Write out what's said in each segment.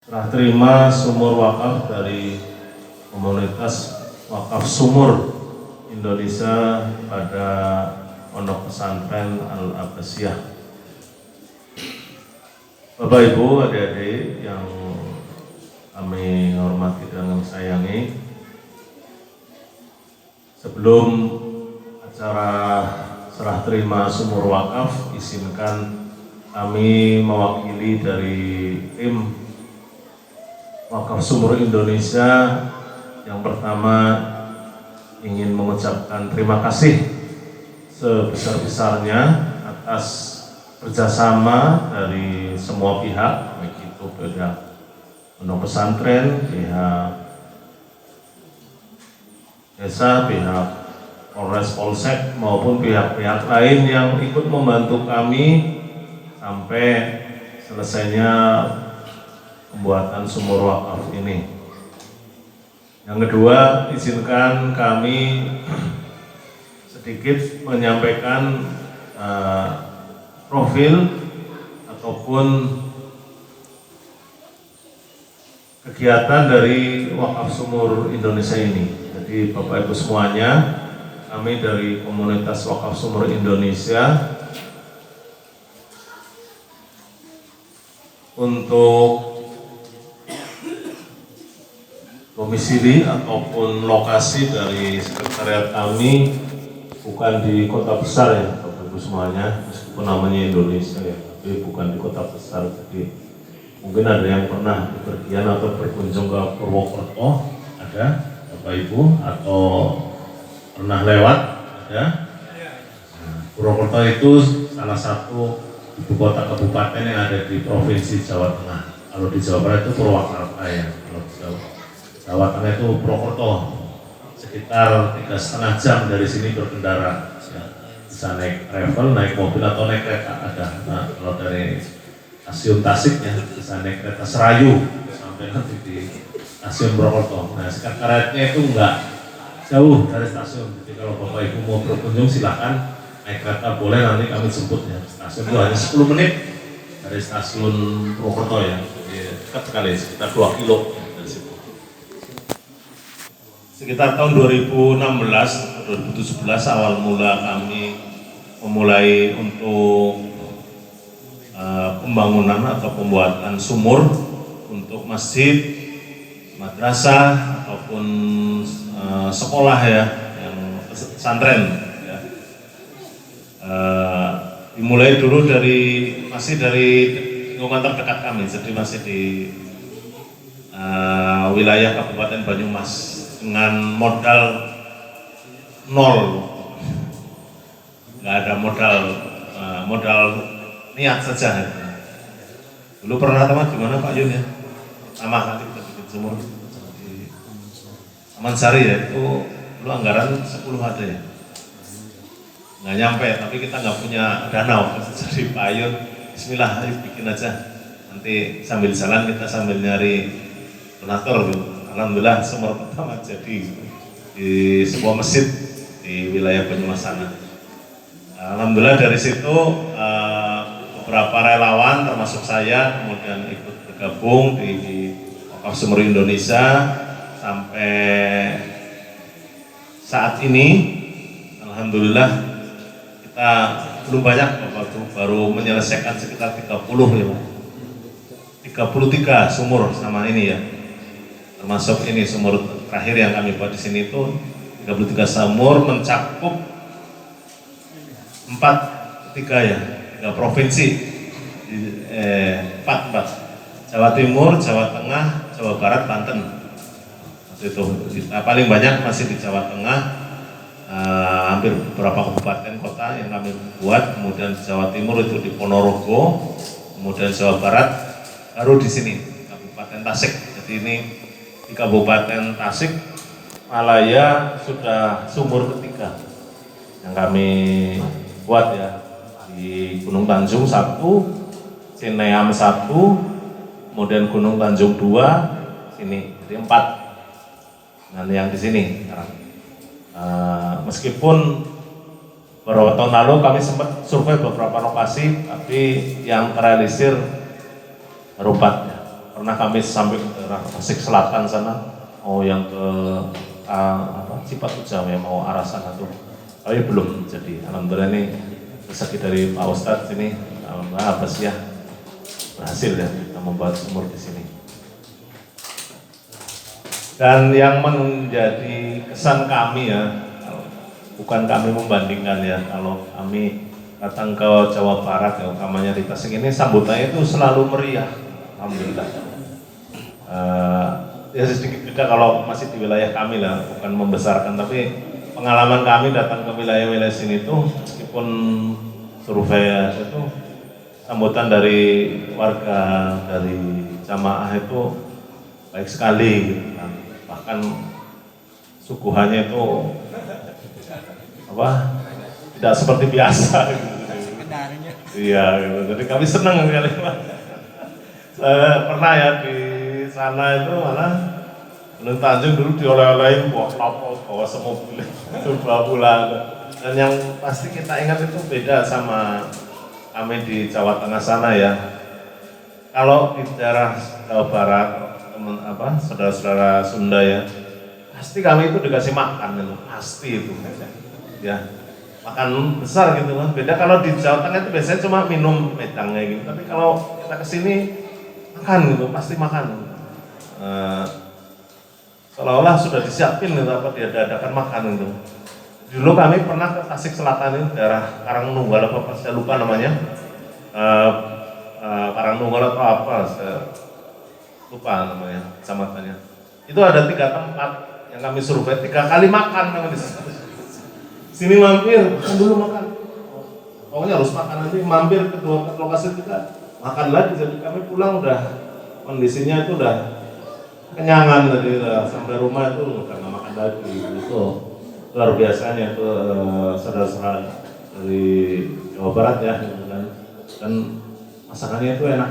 Serah terima sumur wakaf dari komunitas wakaf sumur Indonesia pada Pondok Pesantren Al-Abbasiyah. Bapak Ibu, adik-adik yang kami hormati dan sayangi, sebelum acara serah terima sumur wakaf, izinkan kami mewakili dari tim Wakaf Sumur Indonesia yang pertama ingin mengucapkan terima kasih sebesar-besarnya atas kerjasama dari semua pihak, baik itu pihak pondok pesantren, pihak desa, pihak Polres Polsek maupun pihak-pihak lain yang ikut membantu kami sampai selesainya pembuatan sumur wakaf ini. Yang kedua, izinkan kami sedikit menyampaikan profil ataupun kegiatan dari Wakaf Sumur Indonesia ini. Jadi Bapak Ibu semuanya, kami dari komunitas Wakaf Sumur Indonesia untuk domisili ataupun lokasi dari sekretariat kami bukan di kota besar ya Bapak Ibu semuanya, meskipun namanya Indonesia ya, tapi bukan di kota besar. Jadi mungkin ada yang pernah bepergian atau berkunjung ke Purwokerto, ada Bapak Ibu, atau pernah lewat, ada. Nah, Purwokerto itu salah satu ibu kota kabupaten yang ada di provinsi Jawa Tengah. Kalau di Jawa Barat itu Purwakarta ya, kalau di Jawa Tengah itu Purwokerto, sekitar 3,5 jam dari sini berkendara, ya. Bisa naik travel, naik mobil atau naik kereta ada. Nah, kalau dari stasiun Tasik ya bisa naik kereta Serayu sampai nanti di stasiun Purwokerto. Nah, sekretariatnya itu enggak jauh dari stasiun, jadi kalau Bapak Ibu mau berkunjung silahkan naik kereta, boleh, nanti kami jemput ya. Stasiun itu hanya 10 menit dari stasiun Purwokerto ya, jadi dekat sekali, sekitar 2 kilo. Sekitar tahun 2016 atau 2017 awal mula kami memulai untuk pembangunan atau pembuatan sumur untuk masjid, madrasah ataupun sekolah ya, yang pesantren ya. Dimulai dulu masih dari lingkungan terdekat kami, jadi masih di wilayah Kabupaten Banyumas dengan modal nol, nggak ada modal niat saja. Dulu pernah teman di mana Pak Yun ya, sama kali kita bikin sumur di Taman Sari ya, itu dulu anggaran 10 ada ya, nggak nyampe, tapi kita nggak punya dana. Jadi Pak Yun, Bismillah, ayo bikin aja, nanti sambil jalan kita sambil nyari donatur gitu. Alhamdulillah sumur pertama jadi di sebuah masjid di wilayah Banyumas sana. Alhamdulillah dari situ beberapa relawan termasuk saya kemudian ikut bergabung di Wakaf Sumur Indonesia sampai saat ini. Alhamdulillah kita belum banyak, baru menyelesaikan sekitar 30 ya, 33 sumur sama ini ya. Termasuk ini sumur terakhir yang kami buat di sini itu 33 sumur, mencakup 3 provinsi, 4 Jawa Timur, Jawa Tengah, Jawa Barat, Banten. Itu kita paling banyak masih di Jawa Tengah, hampir beberapa kabupaten kota yang kami buat. Kemudian di Jawa Timur itu di Ponorogo, kemudian Jawa Barat baru di sini Kabupaten Tasik. Jadi ini di Kabupaten Tasik Malaya sudah sumur ketiga yang kami buat ya, di Gunung Tanjung 1, Cineam 1, kemudian Gunung Tanjung 2, sini jadi 4. Dan yang di sini sekarang. Meskipun beberapa tahun lalu kami sempat survei beberapa lokasi, tapi yang terrealisir baru 4 ya. Pernah kami sampai ke daerah Tasik Selatan sana, mau yang ke Cipatu Jam ya, mau arah sana tuh. Tapi belum jadi. Alhamdulillah ini rezeki dari Pak Ustadz ini, alhamdulillah apa sih ya, berhasil ya kita membuat sumur di sini. Dan yang menjadi kesan kami ya, bukan kami membandingkan ya, kalau kami datang ke Jawa Barat ya, utamanya di Tasik ini sambutannya itu selalu meriah, alhamdulillah. Ya sedikit beda kalau masih di wilayah kami lah, bukan membesarkan, tapi pengalaman kami datang ke wilayah-wilayah sini tuh, meskipun survei itu sambutan dari warga, dari jamaah itu baik sekali gitu kan. Bahkan suguhannya itu tidak seperti biasa gitu. Iya gitu. Jadi kami senang sekali Pak. Saya pernah ya di sana itu malah Gunung Tanjung dulu dioleh-olehin bawa semobil itu pulang. Dan yang pasti kita ingat itu beda sama kami di Jawa Tengah sana ya. Kalau di daerah Jawa Barat, saudara-saudara Sunda ya, pasti kami itu dikasih makan gitu, pasti itu ya, makan besar gitu kan. Beda kalau di Jawa Tengah itu biasanya cuma minum medangnya gitu, tapi kalau kita kesini makan gitu, pasti makan. Seolah-olah sudah disiapin gitu, apa diadakan makan gitu. Dulu kami pernah ke Tasik Selatan ini, daerah Karangnunggal apa saya lupa namanya, Karangnunggal atau apa, saya lupa namanya kecamatannya. Itu ada 3 tempat yang kami survei, 3 kali makan kami di sini mampir, kan dulu makan. Pokoknya harus makan, nanti mampir ke lokasi kita makan lagi. Jadi kami pulang udah kondisinya itu udah kenyangan tadi, sampai rumah itu udah nggak makan lagi. Itu luar biasanya itu saudara-saudara dari Jawa Barat ya, gitu kan. Dan masakannya itu enak.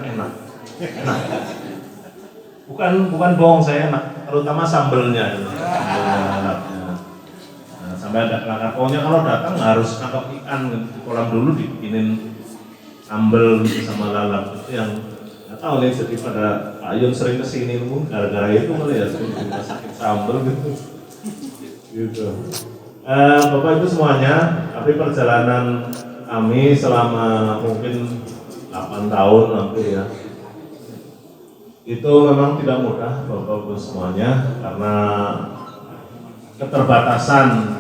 Bukan bohong, saya enak, terutama sambelnya. Sampai ada kelakar, pokoknya kalau datang harus nangkap ikan di kolam dulu, dibikinin sambel gitu sama lalap. Itu yang nggak tahu nih, jadi pada Pak Yun sering kesini gara-gara itu kali ya, sering masakin sambel gitu. Bapak Ibu semuanya, tapi perjalanan kami selama mungkin 8 tahun hampir ya, itu memang tidak mudah Bapak Ibu semuanya, karena keterbatasan.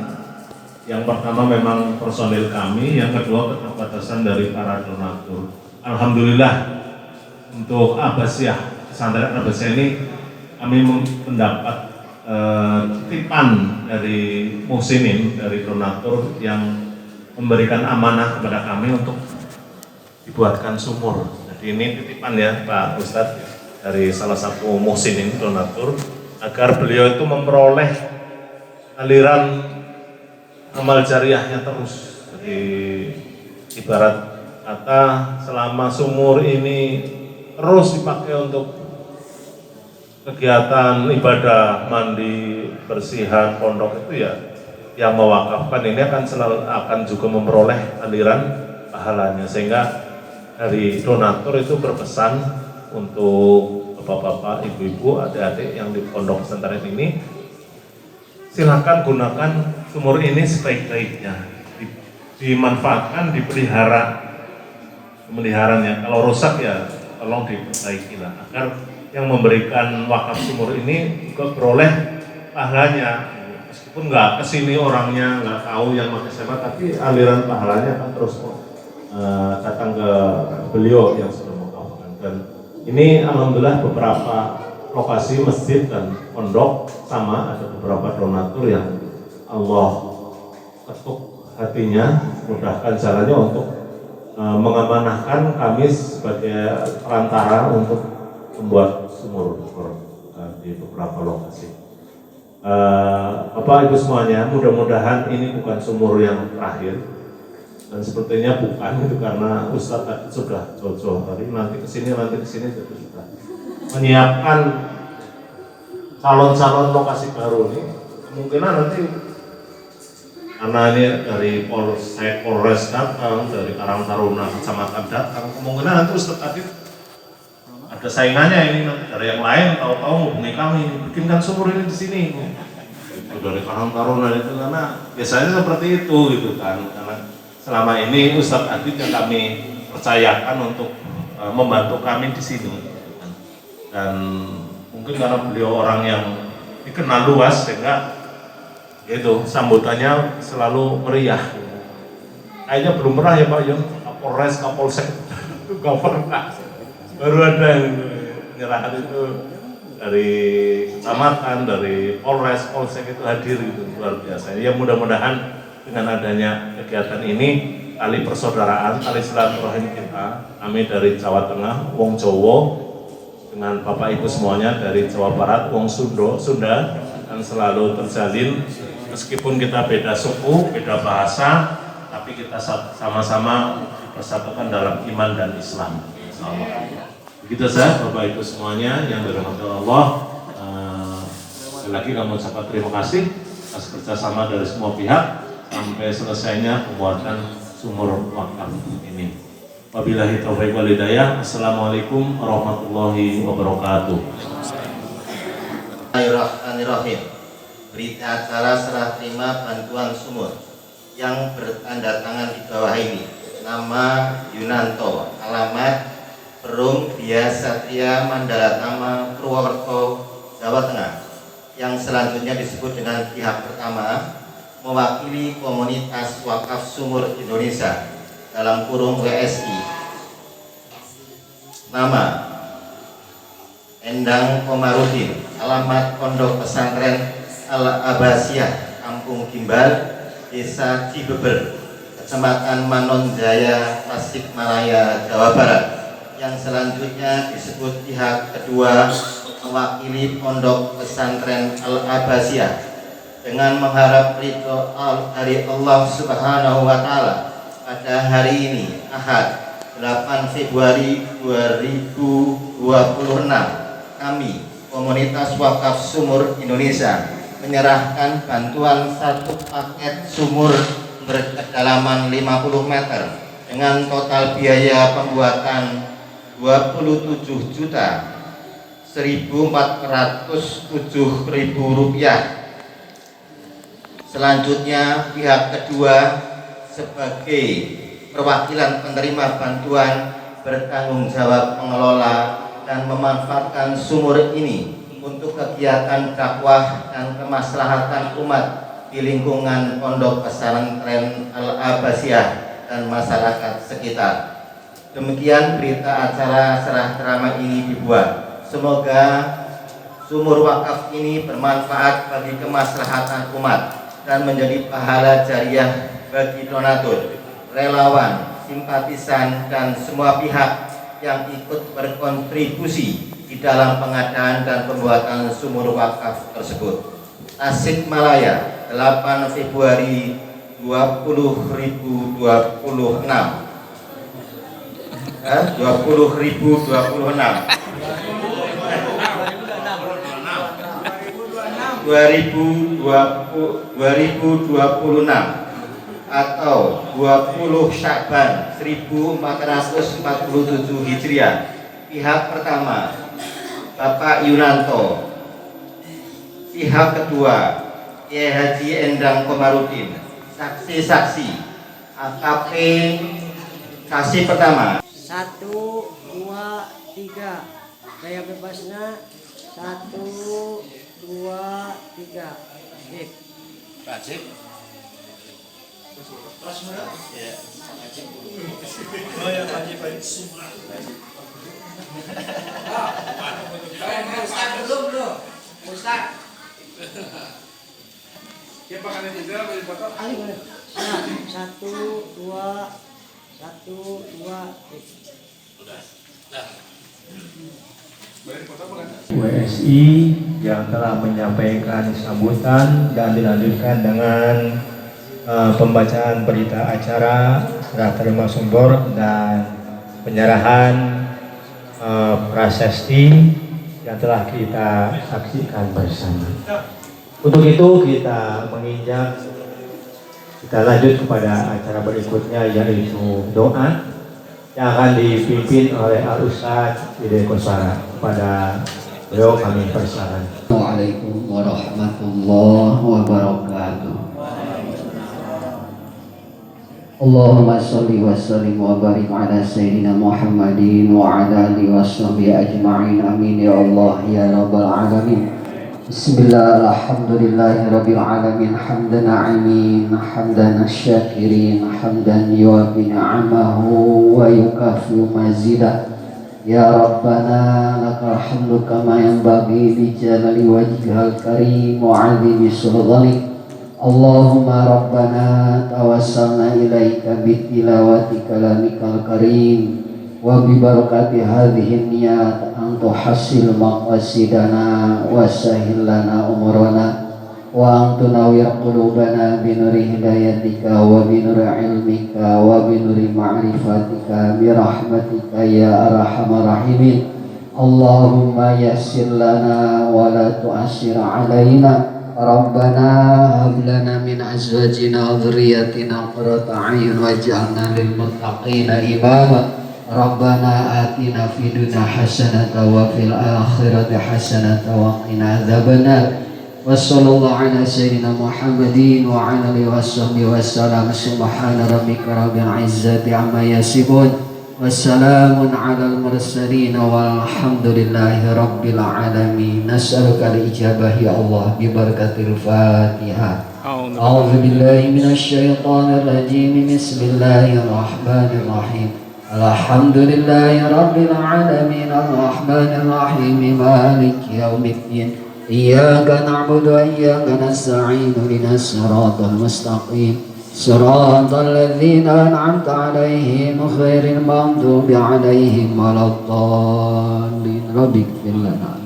Yang pertama memang personil kami, yang kedua keterbatasan dari para donatur. Alhamdulillah untuk Abbasiyah, pesantren Abbasiyah ini kami mendapat titipan dari muhsinin, dari donatur yang memberikan amanah kepada kami untuk dibuatkan sumur. Jadi ini titipan ya Pak Ustadz dari salah satu muhsinin donatur, agar beliau itu memperoleh aliran amal jariahnya terus. Jadi ibarat kata selama sumur ini terus dipakai untuk kegiatan ibadah, mandi, bersihan, pondok itu ya, yang mewakafkan ini akan juga memperoleh aliran pahalanya. Sehingga dari donatur itu berpesan untuk bapak-bapak, ibu-ibu, adik-adik yang di pondok pesantren ini, silakan gunakan sumur ini sebaik-baiknya, dimanfaatkan, pemeliharanya. Kalau rusak ya tolong diperbaiki lah, agar yang memberikan wakaf sumur ini juga beroleh pahalanya. Meskipun nggak kesini orangnya, nggak tahu yang pakai siapa, tapi aliran pahalanya akan terus datang ke beliau yang sudah mewakafkan. Dan ini alhamdulillah beberapa lokasi masjid dan pondok sama, ada beberapa donatur yang Allah ketuk hatinya, mudahkan jalannya untuk mengamanahkan kami sebagai perantara untuk membuat sumur di beberapa lokasi. Bapak Ibu semuanya, mudah-mudahan ini bukan sumur yang terakhir, dan sepertinya bukan itu, karena Ustadz tadi sudah jauh-jauh hari nanti kesini itu sudah menyiapkan calon-calon lokasi baru ini. Kemungkinan nanti karena ini dari Polres datang, dari Karang Taruna Kecamatan datang, kemungkinan nanti Ustadz tadi ada saingannya ini dari yang lain, tahu-tahu hubungi kami, bikinkan sumur ini di sini. Itu dari Karang Taruna itu, karena biasanya seperti itu gitu kan, karena selama ini Ustadz Adit yang kami percayakan untuk membantu kami di sini gitu kan. Dan mungkin karena beliau orang yang dikenal luas sehingga itu sambutannya selalu meriah. Kayaknya belum pernah ya Pak Yon, Kapolres, Kapolsek itu gak pernah. Baru ada yang penyerahan itu dari kecamatan, dari Polres, Polsek itu hadir gitu, luar biasa. Ya mudah-mudahan dengan adanya kegiatan ini, tali persaudaraan, tali silaturahim kita, kami dari Jawa Tengah, Wong Jowo, dengan Bapak Ibu semuanya dari Jawa Barat, Wong Sunda, dan selalu terjalin. Meskipun kita beda suku, beda bahasa, tapi kita sama-sama bersatukan dalam iman dan Islam. Begitu saja Bapak Ibu semuanya yang dirahmati Allah. Sekali lagi kami ucapkan terima kasih atas kerjasama dari semua pihak sampai selesainya pembuatan sumur wakaf ini. Wabillahi taufiq wal hidayah. Assalamualaikum warahmatullahi wabarakatuh. Bismillahirrahmanirrahim. Berita acara serah terima bantuan sumur yang bertanda tangan di bawah ini. Nama Yunanto, alamat Perum Bia Satria Mandalatama, Purwokerto, Jawa Tengah. Yang selanjutnya disebut dengan pihak pertama, mewakili komunitas wakaf sumur Indonesia dalam kurung WSI. Nama Endang Komarudin, alamat Pondok Pesantren Al-Abbasiyah, Kampung Gimbal, Desa Cibeber, Kecamatan Manonjaya, Tasikmalaya, Jawa Barat. Yang selanjutnya disebut pihak kedua, mewakili Pondok Pesantren Al-Abbasiyah, dengan mengharap ridho dari Allah Subhanahu wa Ta'ala pada hari ini, Ahad 8 Februari 2026, kami Komunitas Wakaf Sumur Indonesia menyerahkan bantuan satu paket sumur berkedalaman 50 meter dengan total biaya pembuatan Rp21.407.000. Selanjutnya pihak kedua sebagai perwakilan penerima bantuan bertanggung jawab mengelola dan memanfaatkan sumur ini untuk kegiatan dakwah dan kemaslahatan umat di lingkungan Pondok Pesantren Al-Abbasiyah dan masyarakat sekitar. Demikian berita acara serah terima ini dibuat. Semoga sumur wakaf ini bermanfaat bagi kemaslahatan umat dan menjadi pahala jariah bagi donatur, relawan, simpatisan, dan semua pihak yang ikut berkontribusi di dalam pengadaan dan pembuatan sumur wakaf tersebut. Tasikmalaya, 8 Februari 2026. 20.026 atau 20 Sya'ban 1447 Hijriah. Pihak pertama Bapak Yunanto, pihak kedua Kiai Haji Endang Komarudin, saksi-saksi AKP saksi pertama 1, 2, 3 daya bebasnya 1, 2, 3 Sip. Wajib. Ustaz. Dia pakai juga beli foto. Ayo boleh. 1, 2, 1, 2 WSI yang telah menyampaikan sambutan dan dilanjutkan dengan pembacaan berita acara serah terima sumur dan penyerahan prasasti yang telah kita saksikan bersama. Untuk itu kita lanjut kepada acara berikutnya, yaitu doa yang akan dipimpin oleh Al Ustadz Ide Koswara. Kepada beliau kami persilakan. Assalamualaikum warahmatullahi wabarakatuh. Allahumma sholli wa sallim wa barik ala sayyidina Muhammadin wa ala alihi washabihi ajma'in. Amin ya Allah ya rabbal alamin. Bismillah, alhamdulillahi rabbil alamin. Hamdan na'imin, hamdan syakirin, hamdan yuwafi ni'amahu wa yukafi mazidah. Ya Rabbana lakal hamdu kama yanbaghi li jalali wajhikal karim wa 'azimi sultanik. Allahumma Rabbana tawassalna ilaika bitilawati kalamikal karim wa bi barakati hadhihi niyat an tuhassil maqasidana wa sahhil lana umurana wa an tunawwir qulubana bi nuri hidayatika wa bi nuri ilmika wa bi nuri ma'rifatika bi rahmatika ya arhamar rahimin. Allahumma yassir lana wa la tu'assir alaina. Rabbana hab lana min azwajina wa dhurriyyatina qurrata a'yun waj'alna lil muttaqina imama. Rabbana atina fid dunya hasanatan wa fil akhirati hasanatan wa qina adzabannar. Wassallallahu ala sayyidina Muhammadin wa ala alihi washabbihi wasallam. Subhana rabbika rabbil izzati amma yasifun. Wassalamun alal mursalin walhamdulillahi rabbil alamin. Nas'aluka al-ijabah ya Allah bi barakatil Fatihah. A'udzu billahi minasy syaithanir rajim. Bismillahirrahmanirrahim. Alhamdulillahi rabbil alamin arrahmanir rahim maliki yaumiddin. Iyyaka na'budu wa iyyaka nasta'in. Ihdinas siratal mustaqim. صراط الذين أنعمت عليهم غير المغضوب عليهم ولا الضالين. رب اغفر لنا